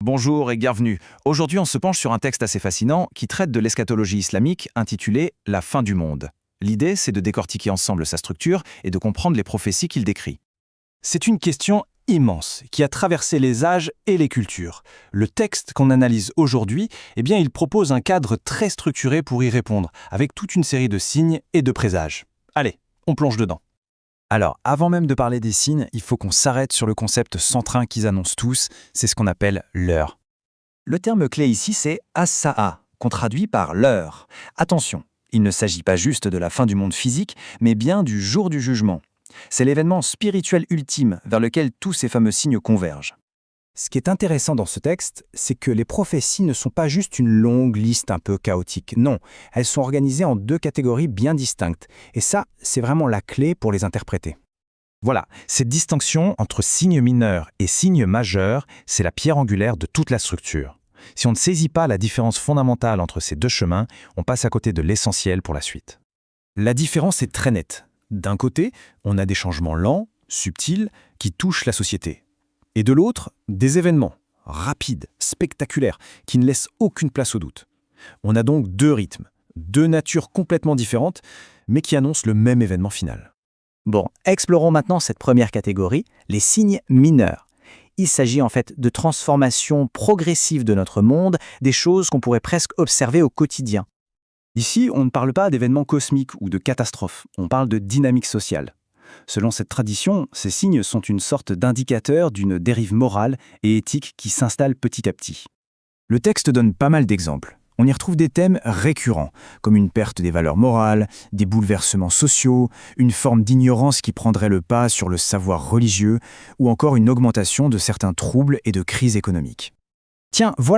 Bonjour et bienvenue. Aujourd'hui, on se penche sur un texte assez fascinant qui traite de l'eschatologie islamique intitulé « La fin du monde ». L'idée, c'est de décortiquer ensemble sa structure et de comprendre les prophéties qu'il décrit. C'est une question immense qui a traversé les âges et les cultures. Le texte qu'on analyse aujourd'hui, il propose un cadre très structuré pour y répondre, avec toute une série de signes et de présages. Allez, on plonge dedans. Alors, avant même de parler des signes, il faut qu'on s'arrête sur le concept central qu'ils annoncent tous, c'est ce qu'on appelle l'heure. Le terme clé ici, c'est as-sa'a, qu'on traduit par l'heure. Attention, il ne s'agit pas juste de la fin du monde physique, mais bien du jour du jugement. C'est l'événement spirituel ultime vers lequel tous ces fameux signes convergent. Ce qui est intéressant dans ce texte, c'est que les prophéties ne sont pas juste une longue liste un peu chaotique. Non, elles sont organisées en deux catégories bien distinctes. Et ça, c'est vraiment la clé pour les interpréter. Voilà, cette distinction entre signes mineurs et signes majeurs, c'est la pierre angulaire de toute la structure. Si on ne saisit pas la différence fondamentale entre ces deux chemins, on passe à côté de l'essentiel pour la suite. La différence est très nette. D'un côté, on a des changements lents, subtils, qui touchent la société. Et de l'autre, des événements rapides, spectaculaires, qui ne laissent aucune place au doute. On a donc deux rythmes, deux natures complètement différentes, mais qui annoncent le même événement final. Bon, explorons maintenant cette première catégorie, les signes mineurs. Il s'agit en fait de transformations progressives de notre monde, des choses qu'on pourrait presque observer au quotidien. Ici, on ne parle pas d'événements cosmiques ou de catastrophes, on parle de dynamique sociale. Selon cette tradition, ces signes sont une sorte d'indicateur d'une dérive morale et éthique qui s'installe petit à petit. Le texte donne pas mal d'exemples. On y retrouve des thèmes récurrents, comme une perte des valeurs morales, des bouleversements sociaux, une forme d'ignorance qui prendrait le pas sur le savoir religieux, ou encore une augmentation de certains troubles et de crises économiques. Tiens, voilà